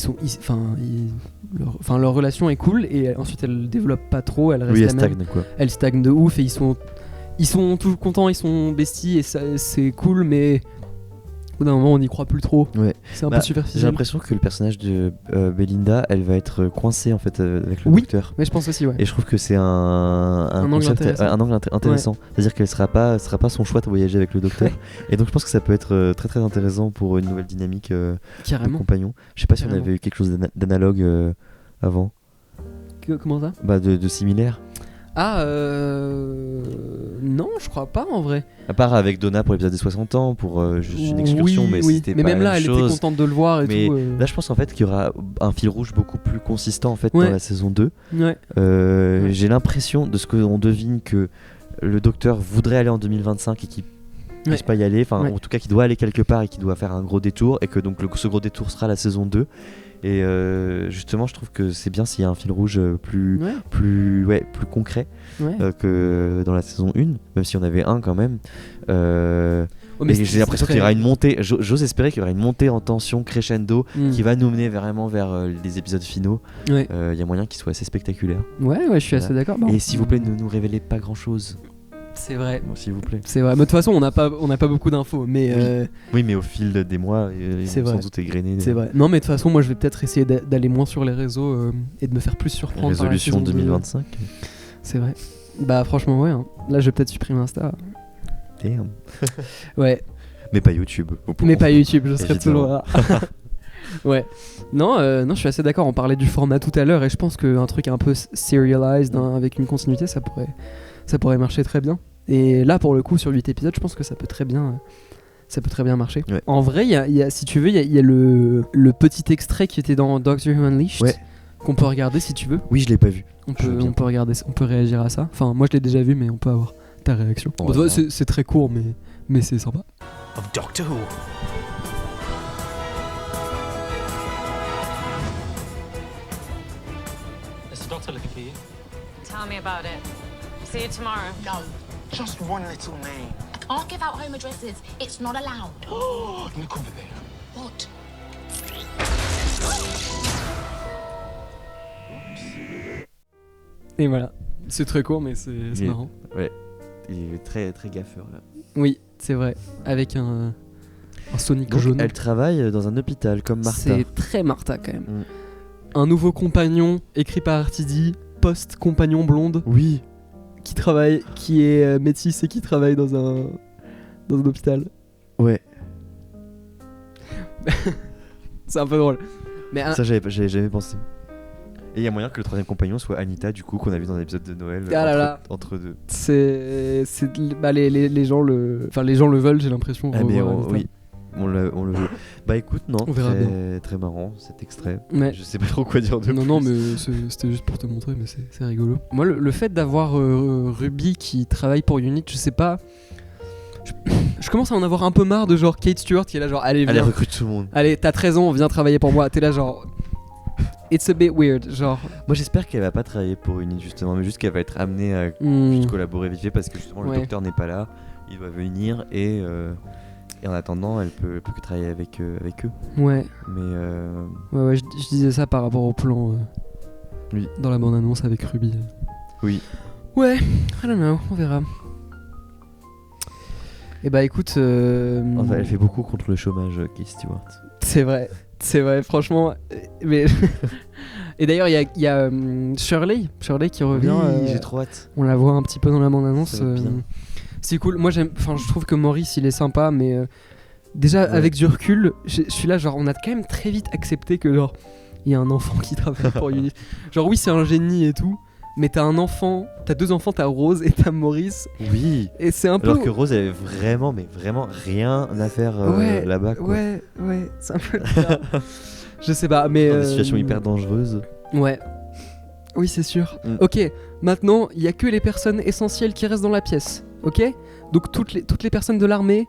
leur relation est cool et ensuite elle développe pas trop, elle reste elle la même. stagne quoi. Elle stagne de ouf et ils sont toujours contents, ils sont besties et c'est cool, mais au bout d'un moment on n'y croit plus trop. Ouais. C'est un peu superficiel. J'ai l'impression que le personnage de Belinda, elle va être coincée en fait avec le docteur. Mais je pense aussi, ouais. Et je trouve que c'est un angle intéressant. Ouais. C'est-à-dire qu'elle sera pas son choix de voyager avec le docteur. Et donc je pense que ça peut être très très intéressant pour une nouvelle dynamique de compagnon. Je sais pas si on avait eu quelque chose d'analogue avant. Comment ça? Bah de similaire. Ah non, je crois pas en vrai. À part avec Donna pour l'épisode des 60 ans, pour juste une excursion, mais c'était pas même là, elle chose. était contente de le voir et mais tout. Là, je pense en fait qu'il y aura un fil rouge beaucoup plus consistant en fait dans la saison 2. Ouais. J'ai l'impression de ce qu'on devine que le docteur voudrait aller en 2025 et qu'il puisse pas y aller, enfin en tout cas qu'il doit aller quelque part et qu'il doit faire un gros détour et que donc ce gros détour sera la saison 2. Et justement, je trouve que c'est bien s'il y a un fil rouge plus concret que dans la saison 1, même si on avait un quand même. Mais j'ai l'impression qu'il y aura une montée, j'ose espérer qu'il y aura une montée en tension crescendo qui va nous mener vraiment vers les épisodes finaux. Il y a moyen qu'il soit assez spectaculaire. Ouais, je suis assez d'accord. Et s'il vous plaît, ne nous révélez pas grand chose. C'est vrai. Bon, s'il vous plaît. C'est vrai. Mais de toute façon, on n'a pas beaucoup d'infos. Mais oui, mais au fil des mois, ils vont sans doute égrener. C'est vrai. Non, mais de toute façon, moi, je vais peut-être essayer d'aller moins sur les réseaux et de me faire plus surprendre. Résolution 2025. C'est vrai. Bah, franchement, ouais. Hein. Là, je vais peut-être supprimer Insta. Damn. Ouais. Mais pas YouTube. Mais pas YouTube, je serais toujours là. Ouais. Non, je suis assez d'accord. On parlait du format tout à l'heure et je pense qu'un truc un peu serialized avec une continuité, ça pourrait marcher très bien. Et là, pour le coup, sur 8 épisodes, je pense que ça peut très bien marcher. Ouais. En vrai, si tu veux, il y a le petit extrait qui était dans Doctor Who Unleashed qu'on peut regarder si tu veux. Oui, je l'ai pas vu. On peut regarder, on peut réagir à ça. Enfin, moi, je l'ai déjà vu, mais on peut avoir ta réaction. C'est très court, mais c'est sympa. Of Doctor Who. Is the doctor looking for you? Tell me about it. See you tomorrow. No, just one little name. I can't give out home addresses. It's not allowed. Look over there. What? Et voilà. C'est très court, mais c'est marrant. Ouais. Il est très très gaffeur là. Oui, c'est vrai. Avec un Sonic donc, jaune. Elle travaille dans un hôpital comme Martha. C'est très Martha quand même. Un nouveau compagnon écrit par RTD, post-compagnon blonde. Oui. Qui est métisse et qui travaille dans un hôpital. Ouais. C'est un peu drôle. Mais ça j'avais jamais pensé. Et il y a moyen que le troisième compagnon soit Anita, du coup, qu'on a vu dans l'épisode de Noël. Ah là là. Entre deux. Les gens le veulent, j'ai l'impression. Ah, mais revoir Anita. oui. On le veut. Bah écoute, non, On verra très marrant cet extrait. Ouais. Je sais pas trop quoi dire de plus. Non, mais c'était juste pour te montrer, mais c'est rigolo. Moi, le fait d'avoir Ruby qui travaille pour Unit, je sais pas. Je commence à en avoir un peu marre de genre Kate Stewart qui est là, genre, allez, Allez, viens. recrute tout le monde. Allez, t'as 13 ans, viens travailler pour moi. T'es là, genre. It's a bit weird, genre. Moi j'espère qu'elle va pas travailler pour Unit justement, mais juste qu'elle va être amenée à juste collaborer vite fait parce que justement le docteur n'est pas là, il doit venir et en attendant elle peut que travailler avec eux. Ouais. Mais Ouais, je disais ça par rapport au plan oui. dans la bande-annonce avec Ruby. Oui. Ouais, I don't know, on verra. Et bah écoute... Enfin, elle fait beaucoup contre le chômage, Kate Stewart. C'est vrai, franchement. Mais et d'ailleurs, il y a Shirley qui revient. Oui, j'ai trop hâte. On la voit un petit peu dans la bande-annonce. Ça va bien. C'est cool. Moi, je trouve que Maurice, il est sympa, mais déjà avec du recul, je suis là, genre, on a quand même très vite accepté que genre, il y a un enfant qui travaille pour Unit. Genre, oui, c'est un génie et tout. Mais t'as un enfant, t'as deux enfants, t'as Rose et t'as Maurice. Oui. Et c'est un peu. Alors que Rose avait vraiment rien à faire là-bas. Quoi. Ouais, c'est un peu bizarre. Je sais pas, mais. Dans des situations hyper dangereuses. Ouais. Oui, c'est sûr. Ok, maintenant, il y a que les personnes essentielles qui restent dans la pièce. Ok ? Donc toutes les personnes de l'armée,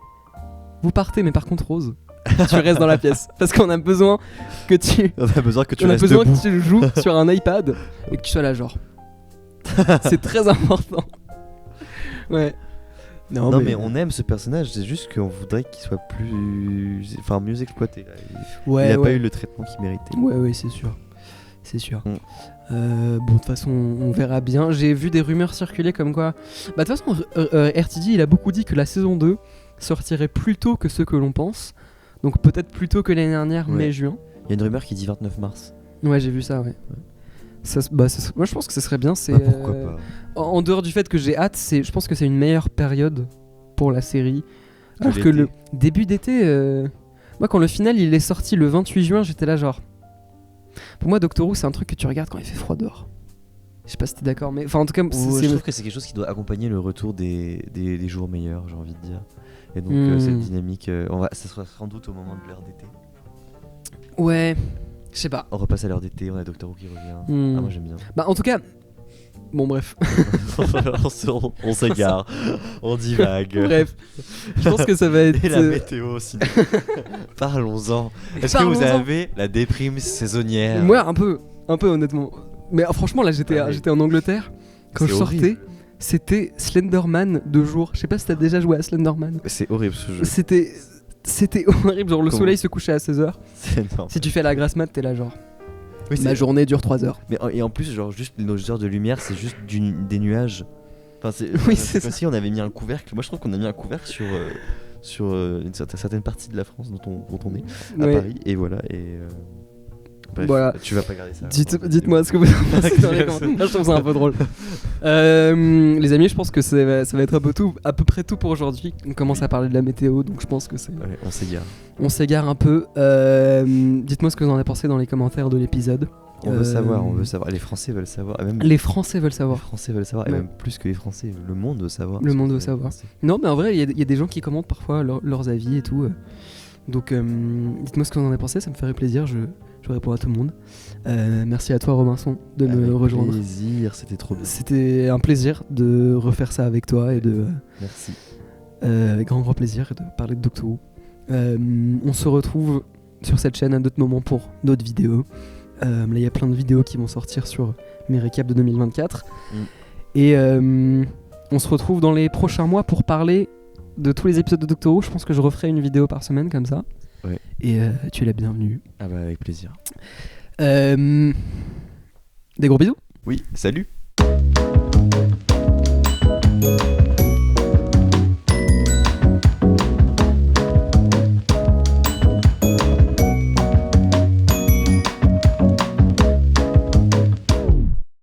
vous partez, mais par contre, Rose, tu restes dans la pièce. Parce qu'on a besoin que tu. On a besoin que tu On a restes besoin debout. que tu joues sur un iPad et que tu sois là, genre. C'est très important. Ouais. Non mais on aime ce personnage, c'est juste qu'on voudrait qu'il soit mieux exploité. Là. Il a pas eu le traitement qu'il méritait. Ouais, c'est sûr. Bon, de toute façon, on verra bien. J'ai vu des rumeurs circuler comme quoi. Bah, de toute façon, RTD, il a beaucoup dit que la saison 2 sortirait plus tôt que ce que l'on pense. Donc, peut-être plus tôt que l'année dernière, mai-juin. Il y a une rumeur qui dit 29 mars. Ouais, j'ai vu ça, ouais. Moi, je pense que ce serait bien. Pourquoi pas. En dehors du fait que j'ai hâte, je pense que c'est une meilleure période pour la série. Alors que le début d'été. Moi, quand le final il est sorti le 28 juin, j'étais là, genre. Pour moi, Doctor Who, c'est un truc que tu regardes quand il fait froid dehors. Je sais pas si t'es d'accord, mais. Enfin, en tout cas, je trouve que c'est quelque chose qui doit accompagner le retour des jours meilleurs, j'ai envie de dire. Et donc, cette dynamique. Ça sera sans doute au moment de l'heure d'été. Ouais. Je sais pas. On repasse à l'heure d'été, on a Doctor Who qui revient. Ah, moi j'aime bien. Bah, en tout cas. Bon, bref. on s'égare, on divague. Bref, je pense que ça va être. Et la météo aussi. Parlons-en. Est-ce que vous avez la déprime saisonnière ? Moi, un peu honnêtement. Mais franchement, là, j'étais en Angleterre. Quand je sortais, c'était Slenderman de jour. Je sais pas si t'as déjà joué à Slenderman. C'est horrible ce jeu. C'était horrible. Genre, le soleil se couchait à 16h. C'est énorme. Si tu fais la grasse mat, t'es là, genre. Oui, ma journée dure 3 heures. Mais et en plus, genre, juste nos heures de lumière, c'est juste des nuages. Enfin, c'est comme si on avait mis un couvercle. Moi, je trouve qu'on a mis un couvercle sur une certaine partie de la France dont on est, à Paris. Et voilà. Bref, voilà. Tu vas pas garder ça. Dites-moi ce que vous en pensez dans les commentaires. Je trouve ça un peu drôle. Les amis, je pense que ça va être à peu près tout pour aujourd'hui. On commence à parler de la météo, donc je pense que c'est. Ouais, on s'égare. On s'égare un peu. Dites-moi ce que vous en avez pensé dans les commentaires de l'épisode. On veut savoir. Les Français veulent savoir. Même les Français veulent savoir. Et même plus que les Français, le monde veut savoir. Le monde veut savoir. Non, mais en vrai, il y a des gens qui commentent parfois leurs avis et tout. Donc, dites-moi ce que vous en avez pensé, ça me ferait plaisir. Je réponds à tout le monde. Merci à toi, Robinson, de me rejoindre. Avec plaisir, c'était trop bien. C'était un plaisir de refaire ça avec toi et de. Merci. Avec grand plaisir de parler de Doctor Who. On se retrouve sur cette chaîne à d'autres moments pour d'autres vidéos. Là, il y a plein de vidéos qui vont sortir sur mes récaps de 2024. Et on se retrouve dans les prochains mois pour parler de tous les épisodes de Doctor Who. Je pense que je referai une vidéo par semaine comme ça. Ouais. Et tu es la bienvenue. Ah bah avec plaisir. Des gros bisous. Oui, salut.